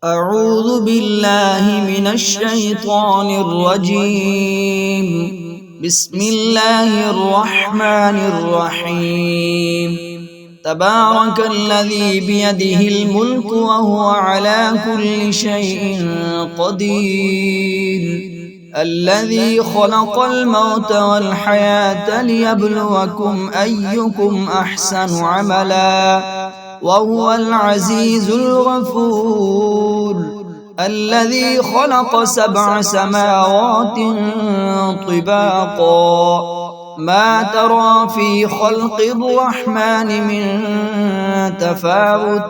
أعوذ بالله من الشيطان الرجيم. بسم الله الرحمن الرحيم. تبارك الذي بيده الملك وهو على كل شيء قدير، الذي خلق الموت والحياة ليبلوكم أيكم أحسن عملا، وهو العزيز الغفور، الذي خلق 7 سماوات طباقا، ما ترى في خلق الرحمن من تفاوت،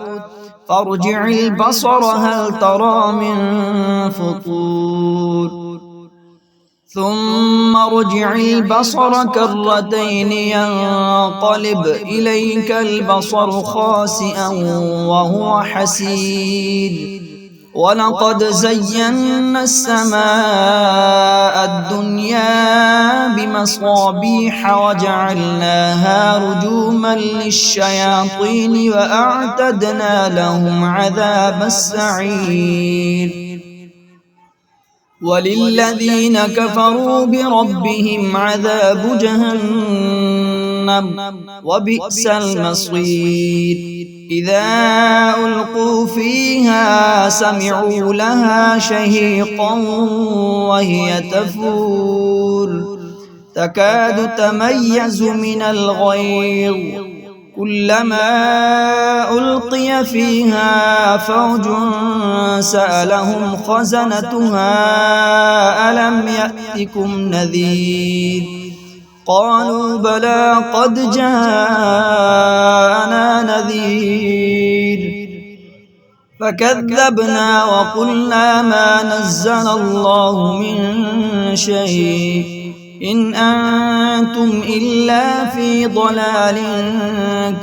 فارجع البصر هل ترى من فطور، ثم ارجع البصر كرتين ينقلب إليك البصر خاسئا وهو حسير، ولقد زينا السماء الدنيا بمصابيح وجعلناها رجوما للشياطين وأعتدنا لهم عذاب السعير. وللذين كفروا بربهم عذاب جهنم وبئس المصير. إذا ألقوا فيها سمعوا لها شهيقا وهي تفور، تكاد تميز من الغيظ، كلما ألقي فيها فوج سألهم خزنتها ألم يأتكم نذير، قالوا بلى قد جاءنا نذير، فكذبنا وقلنا ما نزل الله من شيء إن أنتم إلا في ضلال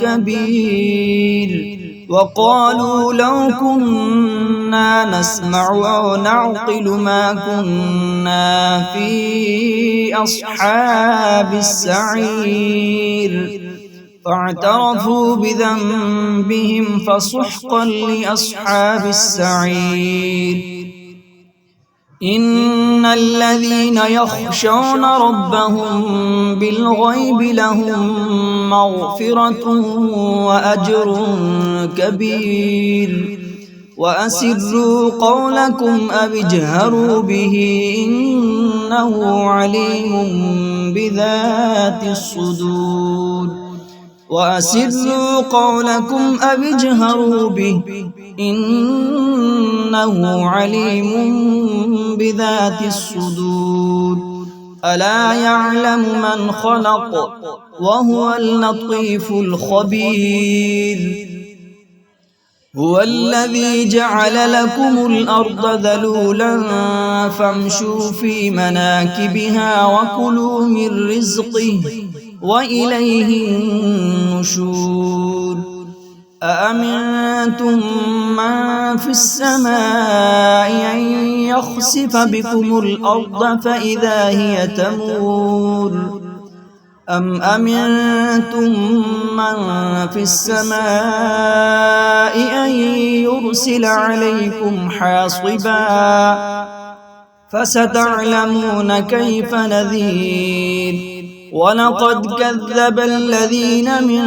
كبير. وقالوا لو كنا نسمع أو نعقل ما كنا في أصحاب السعير، فاعترفوا بذنبهم فسحقا لأصحاب السعير. إن الذين يخشون ربهم بالغيب لهم مغفرة وأجر كبير. وأسروا قولكم أو اجهروا به إنه عليم بذات الصدور. وأسروا قولكم أو اجهروا به إنه عليم بذات الصدور. ألا يعلم من خلق وهو اللطيف الخبير. هو الذي جعل لكم الأرض ذلولا فامشوا في مناكبها وكلوا من رزقه وإليه النشور. أأمنتم من في السماء أن يخسف بكم الأرض فإذا هي تمور، أم أمنتم من في السماء أن يرسل عليكم حاصبا، فستعلمون كيف نذير. ولقد كذب الذين من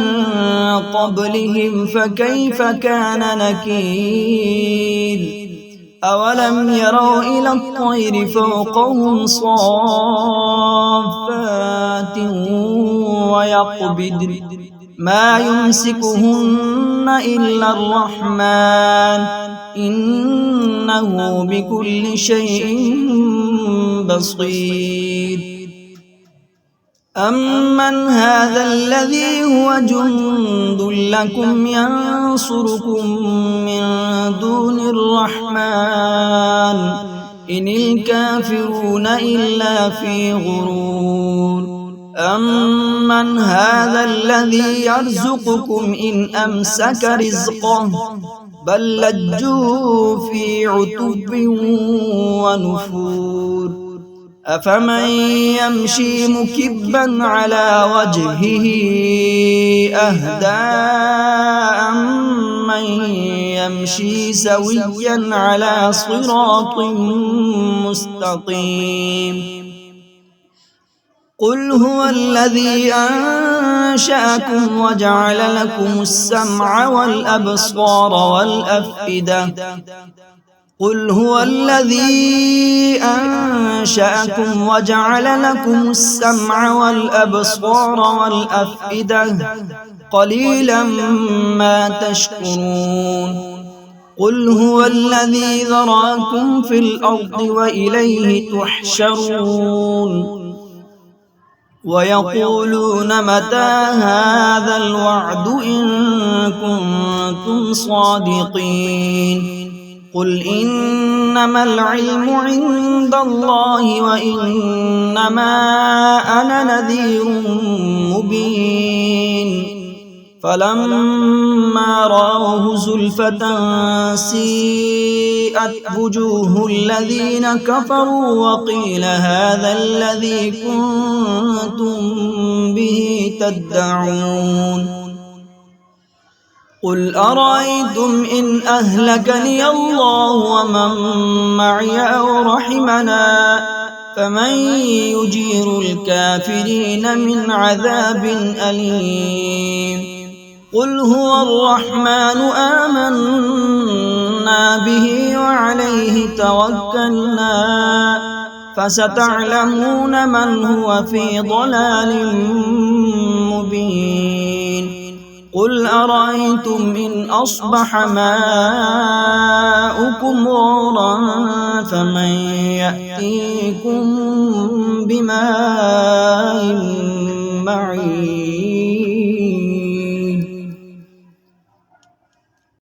قبلهم فكيف كان نكير. أولم يروا إلى الطير فوقهم صافات ويقبضن ما يمسكهن إلا الرحمن إنه بكل شيء بصير. أمن هذا الذي هو جند لكم ينصركم من دون الرحمن إن الكافرون إلا في غرور. أمن هذا الذي يرزقكم إن أمسك رزقه بل لجوا في عتب ونفور. أفمن يمشي مكبا على وجهه أهدى من يمشي سويا على صراط مستقيم. قل هو الذي أنشأكم وجعل لكم السمع والأبصار والأفئدة. قل هو الذي أنشأكم وجعل لكم السمع والأبصار والأفئدة قليلا ما تشكرون. قل هو الذي ذراكم في الأرض وإليه تحشرون. ويقولون متى هذا الوعد إن كنتم صادقين. قل إنما العلم عند الله وإنما أنا نذير مبين. فلما رأوه زلفة سيئت وجوه الذين كفروا وقيل هذا الذي كنتم به تدعون. قل أرأيتم إن أهلكني الله ومن معي أو رحمنا فمن يجير الكافرين من عذاب أليم. قل هو الرحمن آمنا به وعليه توكلنا فستعلمون من هو في ضلال مبين. قل أرأيتم إن أصبح ماؤكم غورا فمن يأتيكم بماء معين.